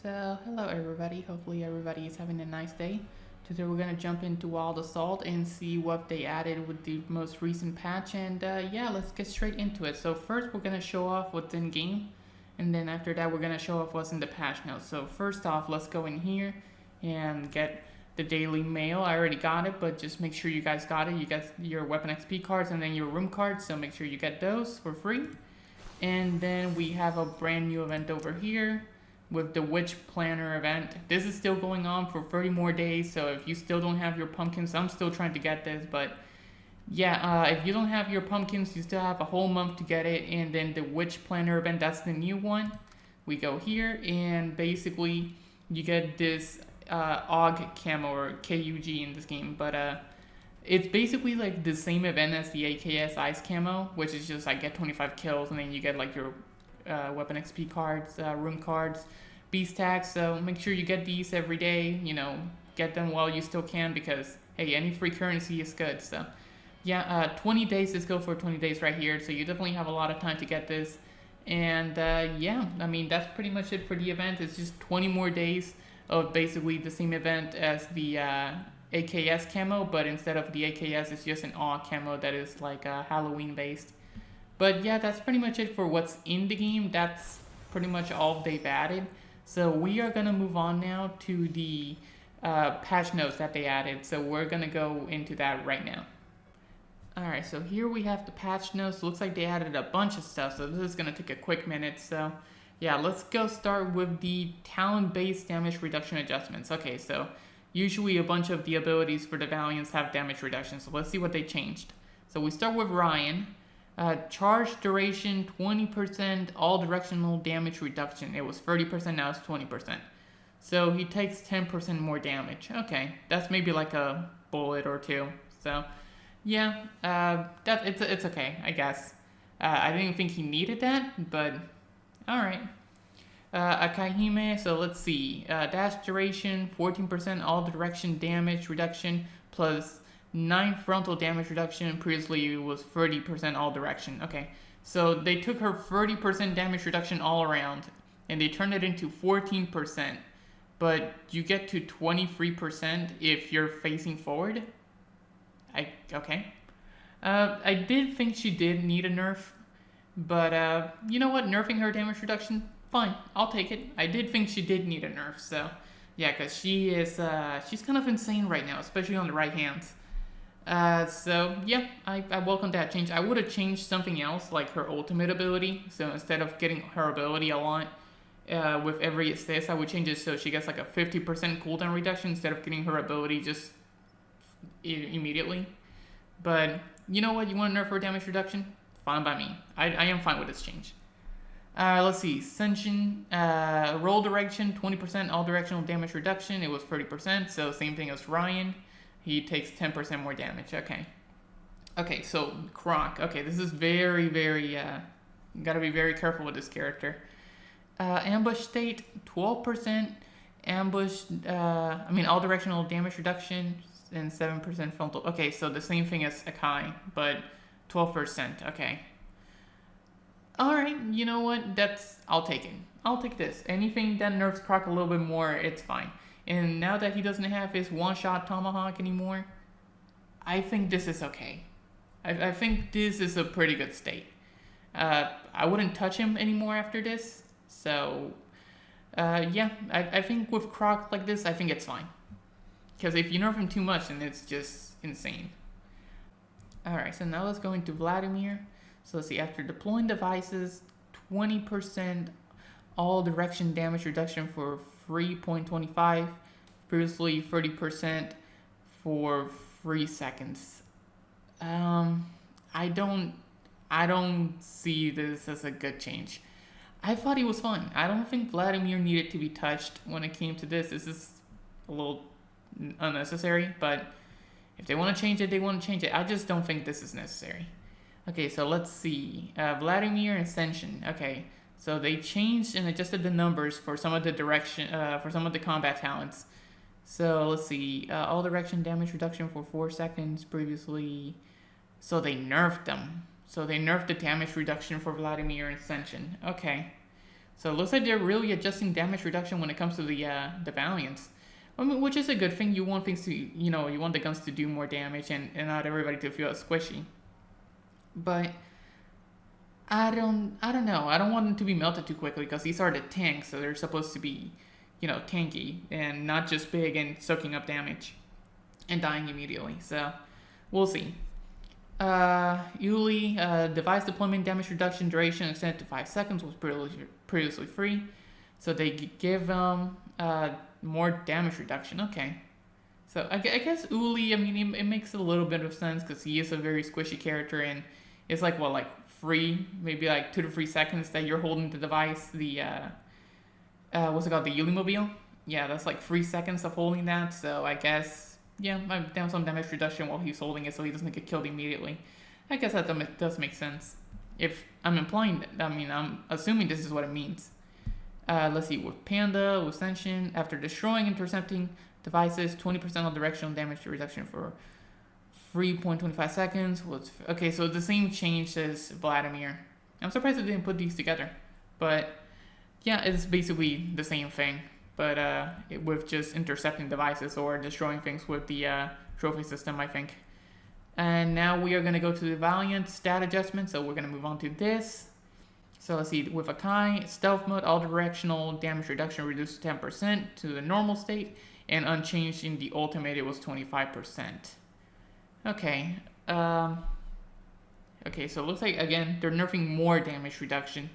So, hello everybody. Hopefully everybody is having a nice day. Today we're gonna jump into Wild Assault and see what they added with the most recent patch. And yeah, let's get straight into it. So first we're gonna show off what's in game, and then after that we're gonna show off what's in the patch notes. So first off, let's go in here and get the daily mail. I already got it, but just make sure you guys got it. You got your weapon XP cards and then your room cards. So make sure you get those for free. And then we have a brand new event over here with the Witch Planner event. This is still going on for 30 more days, so if you still don't have your pumpkins, I'm still trying to get this, but yeah, if you don't have your pumpkins, you still have a whole month to get it. And then the Witch Planner event, that's the new one. We go here, and basically you get this AUG camo, or KUG in this game, but it's basically like the same event as the AKS Ice camo, which is just like get 25 kills, and then you get like your weapon XP cards, room cards, beast tags. So make sure you get these every day, you know, get them while you still can, because hey, any free currency is good. So yeah, 20 days, let's go for 20 days right here, so you definitely have a lot of time to get this. And yeah, I mean, that's pretty much it for the event. It's just 20 more days of basically the same event as the AKS camo, but instead of the AKS, it's just an AUG camo that is like Halloween based. But yeah, that's pretty much it for what's in the game. That's pretty much all they've added. So we are going to move on now to the patch notes that they added. So we're going to go into that right now. Alright, so here we have the patch notes. Looks like they added a bunch of stuff, so this is going to take a quick minute. So yeah, let's go start with the talent-based damage reduction adjustments. Okay, so usually a bunch of the abilities for the Valiants have damage reduction, so let's see what they changed. So we start with Ryan. Charge duration 20%, all directional damage reduction. It was 30%, now it's 20%. So he takes 10% more damage. Okay, that's maybe like a bullet or two. So yeah, it's okay, I guess. I didn't think he needed that, but alright. Akahime, so let's see. Dash duration 14%, all direction damage reduction plus 9 frontal damage reduction. Previously it was 30% all direction. Okay, so they took her 30% damage reduction all around and they turned it into 14%, but you get to 23% if you're facing forward. Okay. I did think she did need a nerf, but you know what, nerfing her damage reduction, fine, I'll take it. I did think she did need a nerf, so yeah, because she's kind of insane right now, especially on the right hands. So yeah, I welcome that change. I would have changed something else, like her ultimate ability. So instead of getting her ability a lot with every assist, I would change it so she gets like a 50% cooldown reduction instead of getting her ability just immediately. But you know what, you want to nerf her damage reduction? Fine by me. I am fine with this change. Let's see, Senshin, roll direction, 20% all directional damage reduction. It was 30%, so same thing as Ryan. He takes 10% more damage. Okay. Okay, so Croc. Okay, this is very, very, gotta be very careful with this character. Ambush state, 12% ambush, all directional damage reduction and 7% frontal. Okay, so the same thing as Akai, but 12%. Okay. Alright, you know what? I'll take it. I'll take this. Anything that nerfs Croc a little bit more, it's fine. And now that he doesn't have his one-shot tomahawk anymore, I think this is okay. I think this is a pretty good state. I wouldn't touch him anymore after this. So, yeah, I think with Croc like this, I think it's fine. Because if you nerf him too much, then it's just insane. Alright, so now let's go into Vladimir. So let's see, after deploying devices, 20% all direction damage reduction for 3.25, previously 30% for 3 seconds. I don't see this as a good change. I thought he was fine. I don't think Vladimir needed to be touched when it came to this. This is a little unnecessary, but if they want to change it, they want to change it. I just don't think this is necessary. Okay, so let's see. Vladimir and Senshin. Okay, so they changed and adjusted the numbers for some of the for some of the combat talents. So let's see. All direction damage reduction for 4 seconds previously. So they nerfed them. So they nerfed the damage reduction for Vladimir and Senshin. Okay. So it looks like they're really adjusting damage reduction when it comes to the Valiants. I mean, which is a good thing. You want things to, you want the guns to do more damage and not everybody to feel squishy. But I don't know. I don't want them to be melted too quickly because these are the tanks, so they're supposed to be, tanky and not just big and soaking up damage and dying immediately. So we'll see. Uli, device deployment damage reduction duration extended to 5 seconds was previously free. So they give more damage reduction. Okay. So I guess Uli, I mean, it makes a little bit of sense because he is a very squishy character and it's like, free, maybe like 2 to 3 seconds that you're holding the device, the, what's it called, the Uli Mobile? Yeah, that's like 3 seconds of holding that, so I guess, yeah, I've done some damage reduction while he's holding it so he doesn't get killed immediately. I guess that does make sense. If I'm I'm assuming this is what it means. Let's see, with Panda, with Ascension, after destroying intercepting devices, 20% of directional damage reduction for 3.25 seconds was okay. So the same change as Vladimir. I'm surprised they didn't put these together, but yeah, it's basically the same thing, but with just intercepting devices or destroying things with the trophy system, I think. And now we are going to go to the Valiant stat adjustment. So we're going to move on to this. So let's see, with Akai, stealth mode, all directional damage reduction reduced to 10% to the normal state, and unchanged in the ultimate it was 25%. Okay. Okay, so it looks like, again, they're nerfing more damage reduction.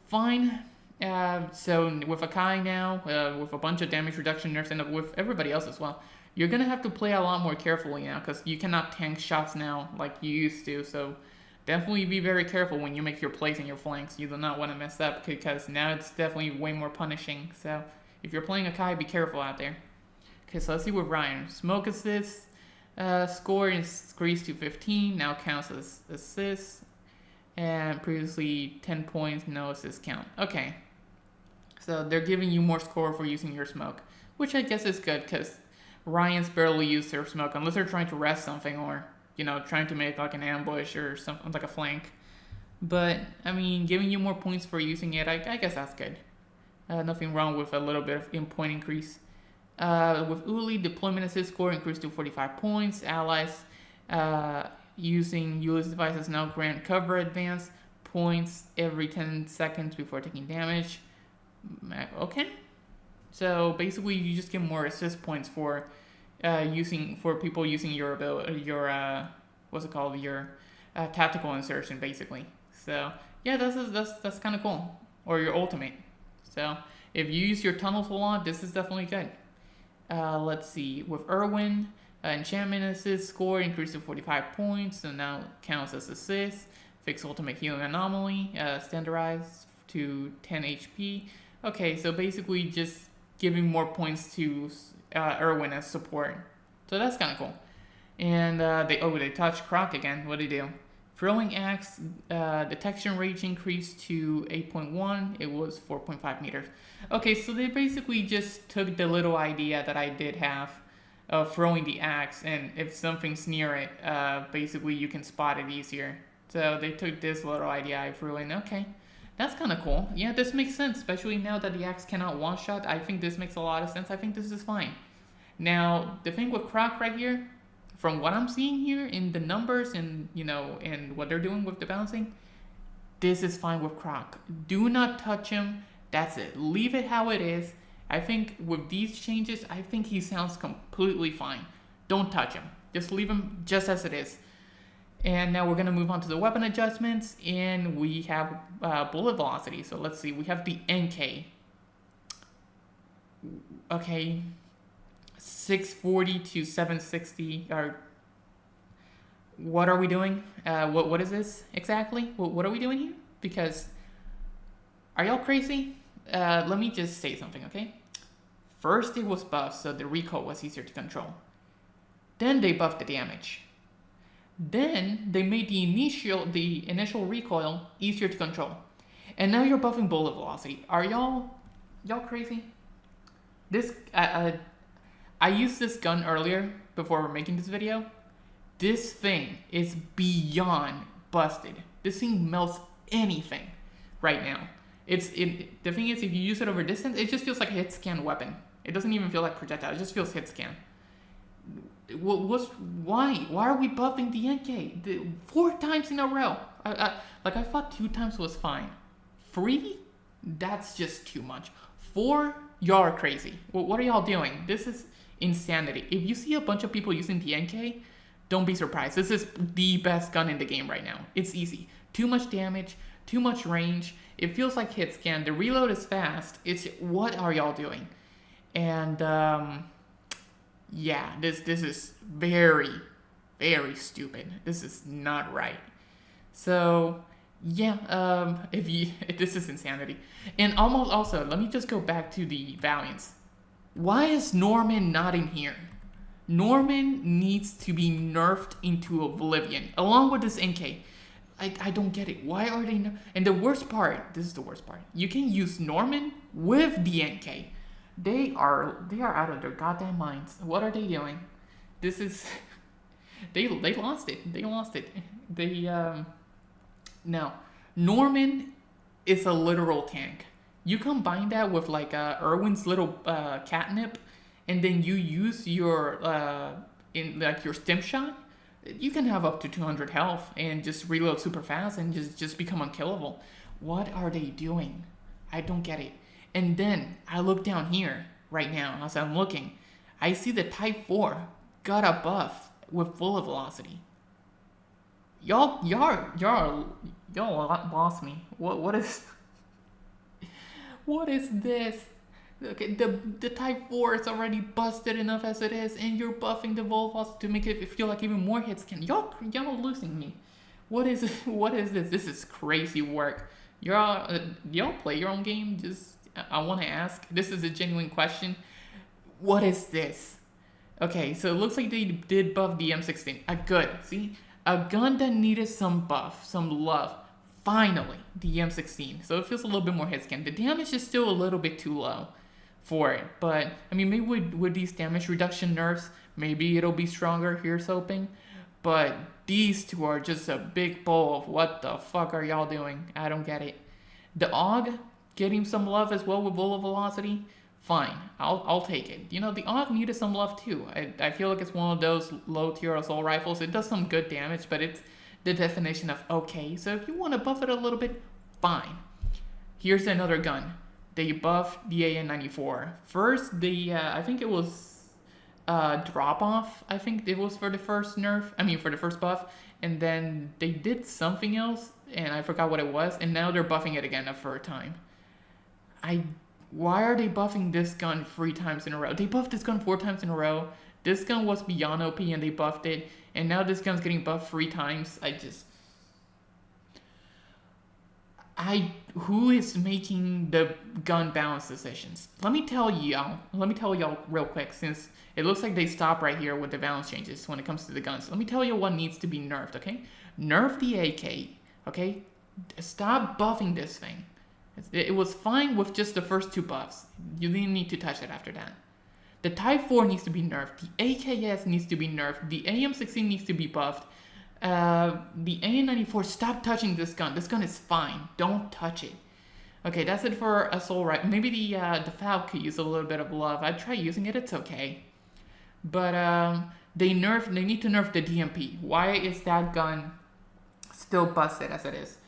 Fine. So with Akai now, with a bunch of damage reduction nerfs, and with everybody else as well, you're going to have to play a lot more carefully now, because you cannot tank shots now like you used to, so definitely be very careful when you make your plays in your flanks. You do not want to mess up, because now it's definitely way more punishing, so if you're playing Akai, be careful out there. Okay, so let's see with Ryan. Smoke assist. Score increased to 15, now counts as assists, and previously 10 points, no assist count. Okay, so they're giving you more score for using your smoke, which I guess is good because Ryan's barely used their smoke unless they're trying to rest something or, trying to make like an ambush or something like a flank. But, I mean, giving you more points for using it, I guess that's good. Nothing wrong with a little bit of point increase. With Uli, deployment assist score increased to 45 points. Allies using Uli's devices now grant cover advance points every 10 seconds before taking damage. Okay. So basically, you just get more assist points for people using your ability, your tactical insertion, basically. So yeah, that's kind of cool. Or your ultimate. So if you use your tunnels a lot, this is definitely good. Let's see, with Irwin, enchantment assist score increased to 45 points, so now counts as assist. Fix ultimate healing anomaly, standardized to 10 HP. Okay, so basically just giving more points to Irwin as support. So that's kind of cool. And they touched Croc again. What did they do? Throwing axe, detection range increased to 8.1. It was 4.5 meters. Okay, so they basically just took the little idea that I did have of throwing the axe, and if something's near it, basically you can spot it easier. So they took this little idea I threw in. Okay, that's kind of cool. Yeah, this makes sense, especially now that the axe cannot one-shot. I think this makes a lot of sense. I think this is fine. Now, the thing with Croc right here, from what I'm seeing here in the numbers and, and what they're doing with the bouncing, this is fine with Croc. Do not touch him. That's it. Leave it how it is. I think with these changes, I think he sounds completely fine. Don't touch him. Just leave him just as it is. And now we're going to move on to the weapon adjustments, and we have bullet velocity. So let's see. We have the NK. Okay. 640 to 760 are... What are we doing? What is this exactly? What are we doing here? Because... Are y'all crazy? Let me just say something, okay? First it was buffed, so the recoil was easier to control. Then they buffed the damage. Then they made the initial recoil easier to control. And now you're buffing bullet velocity. Are y'all crazy? This I used this gun earlier before making this video. This thing is beyond busted. This thing melts anything right now. The thing is, if you use it over distance, it just feels like a hit scan weapon. It doesn't even feel like projectile. It just feels hit scan. Why are we buffing the NK 4 times in a row? I thought 2 times was fine. 3, that's just too much. 4, y'all are crazy. What are y'all doing? This is insanity. If you see a bunch of people using the NK, don't be surprised. This is the best gun in the game right now. It's easy. Too much damage, too much range. It feels like hit scan. The reload is fast. What are y'all doing? And yeah, this is very, very stupid. This is not right. So yeah, this is insanity. And almost also, let me just go back to the Valiants. Why is Norman not in here? Norman needs to be nerfed into oblivion, along with this NK. I don't get it. Why are they And the worst part, this is the worst part. You can use Norman with the NK. They are out of their goddamn minds. What are they doing? This is they lost it. They lost it. Now, Norman is a literal tank. You combine that with like Irwin's little catnip, and then you use your your stim shot. You can have up to 200 health and just reload super fast and just become unkillable. What are they doing? I don't get it. And then I look down here right now as I'm looking. I see the Type 4 got a buff with bullet velocity. Y'all lost me. What is this? Okay, the Type 4 is already busted enough as it is, and you're buffing the Volvos to make it feel like even more hit scan. Y'all are losing me. What is this? This is crazy work. Y'all play your own game? I want to ask. This is a genuine question. What is this? Okay, so it looks like they did buff the M16. Good. See, a gun that needed some buff, some love. Finally, the M16. So it feels a little bit more hit scan. The damage is still a little bit too low for it, but I mean, maybe with these damage reduction nerfs, maybe it'll be stronger. Here's hoping. But these two are just a big bowl of what the fuck are y'all doing? I don't get it. The AUG getting some love as well with bullet velocity. Fine, I'll take it. You know, the AUG needed some love too. I feel like it's one of those low tier assault rifles. It does some good damage, but it's the definition of okay. So if you want to buff it a little bit, fine. Here's another gun. They buffed the AN-94. First, I think it was drop off. I think it was for the first nerf. I mean, for the first buff. And then they did something else, and I forgot what it was. And now they're buffing it again a third time. Why are they buffing this gun 3 times in a row? They buffed this gun 4 times in a row. This gun was beyond OP and they buffed it. And now this gun's getting buffed 3 times. Who is making the gun balance decisions? Let me tell y'all real quick, since it looks like they stop right here with the balance changes when it comes to the guns. Let me tell you what needs to be nerfed, okay? Nerf the AK, okay? Stop buffing this thing. It was fine with just the first 2 buffs. You didn't need to touch it after that. The Type 4 needs to be nerfed. The AKS needs to be nerfed. The AM16 needs to be buffed. The AN-94, stop touching this gun. This gun is fine. Don't touch it. Okay, that's it for assault rifle. Maybe the FAL could use a little bit of love. I'd try using it. It's okay. But they need to nerf the DMP. Why is that gun still busted as it is?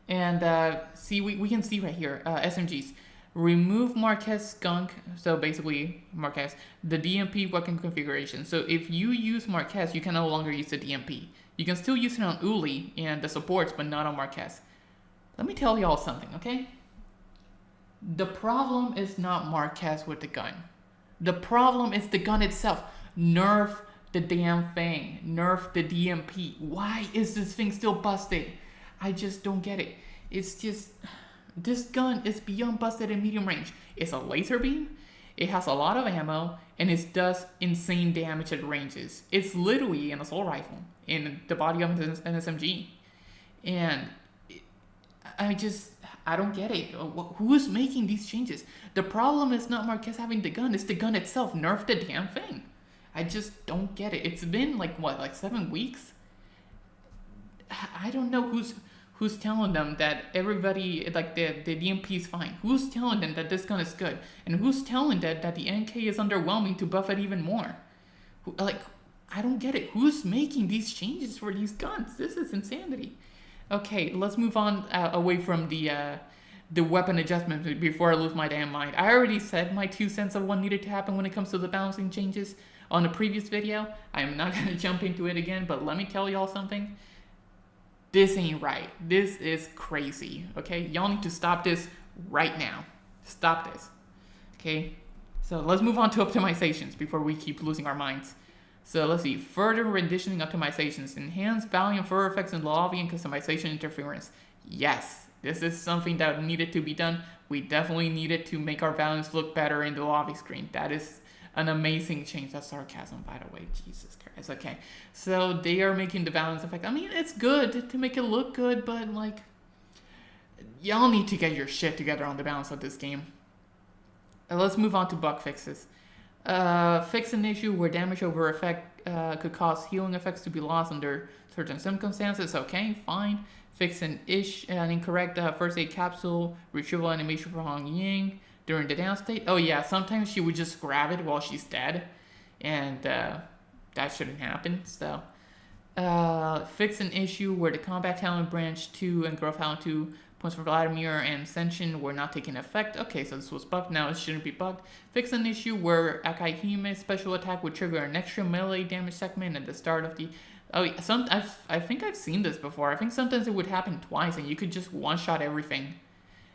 And see, we can see right here, SMGs. Remove Marquez skunk, so basically Marquez, the DMP weapon configuration. So if you use Marquez, you can no longer use the DMP. You can still use it on Uli and the supports, but not on Marquez. Let me tell y'all something, okay? The problem is not Marquez with the gun. The problem is the gun itself. Nerf the damn thing. Nerf the DMP. Why is this thing still busted? I just don't get it. It's just, this gun is beyond busted in medium range. It's a laser beam, it has a lot of ammo, and it does insane damage at ranges. It's literally an assault rifle in the body of an SMG. And I don't get it. Who's making these changes? The problem is not Marquez having the gun, it's the gun itself. Nerf the damn thing. I just don't get it. It's been like 7 weeks? I don't know Who's telling them that everybody, like the DMP is fine? Who's telling them that this gun is good? And who's telling that the NK is underwhelming to buff it even more? Like, I don't get it. Who's making these changes for these guns? This is insanity. Okay, let's move on away from the weapon adjustment before I lose my damn mind. I already said my 2 cents of what needed to happen when it comes to the balancing changes on the previous video. I'm not going to jump into it again, but let me tell y'all something. This ain't right. This is crazy, okay? Y'all need to stop this right now. Stop this, okay? So let's move on to optimizations before we keep losing our minds. So let's see. Further renditioning optimizations. Enhance value and fur effects in the lobby and customization interference. Yes, this is something that needed to be done. We definitely needed to make our values look better in the lobby screen. That is an amazing change. That's sarcasm, by the way. Jesus Christ. Okay. So they are making the balance effect. I mean, it's good to make it look good, but like, y'all need to get your shit together on the balance of this game. Let's move on to bug fixes. Fix an issue where damage over effect could cause healing effects to be lost under certain circumstances. Okay, fine. Fix an incorrect first aid capsule retrieval animation for Hong Ying during the down state. Oh yeah, sometimes she would just grab it while she's dead, and that shouldn't happen. So, fix an issue where the combat talent branch 2 and growth talent 2 points for Vladimir and Ascension were not taking effect. Okay, so this was bugged. Now it shouldn't be bugged. Fix an issue where Akahime's special attack would trigger an extra melee damage segment at the start of the. Oh, yeah, I think I've seen this before. I think sometimes it would happen twice, and you could just one-shot everything.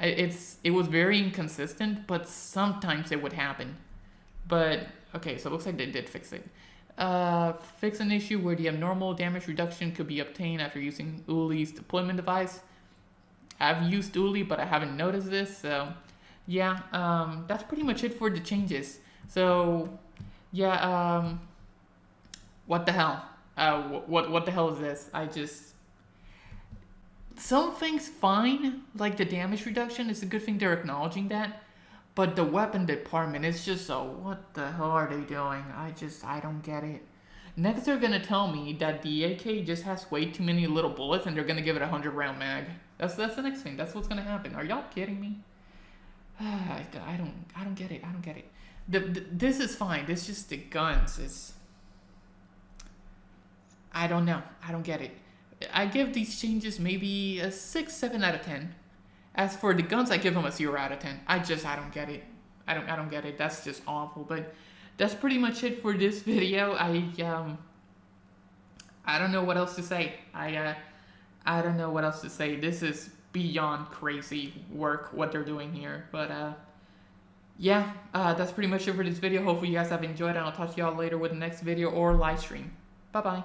It was very inconsistent, but sometimes it would happen. But okay, so it looks like they did fix it. Fix an issue where the abnormal damage reduction could be obtained after using Uli's deployment device. I've used Uli, but I haven't noticed this, so yeah, that's pretty much it for the changes. So yeah, what the hell? What the hell is this? Some things fine, like the damage reduction. It's a good thing they're acknowledging that, but the weapon department is just so, what the hell are they doing? I don't get it. Next, they're gonna tell me that the AK just has way too many little bullets, and they're gonna give it a 100-round mag. That's the next thing. That's what's gonna happen. Are y'all kidding me? I don't get it. I don't get it. This is fine. This just the guns. It's. I don't know. I don't get it. I give these changes maybe a 6, 7 out of 10. As for the guns, I give them a 0 out of 10. I don't get it. I don't get it. That's just awful. But that's pretty much it for this video. I don't know what else to say. I don't know what else to say. This is beyond crazy work, what they're doing here. But, yeah, that's pretty much it for this video. Hopefully you guys have enjoyed, and I'll talk to y'all later with the next video or live stream. Bye-bye.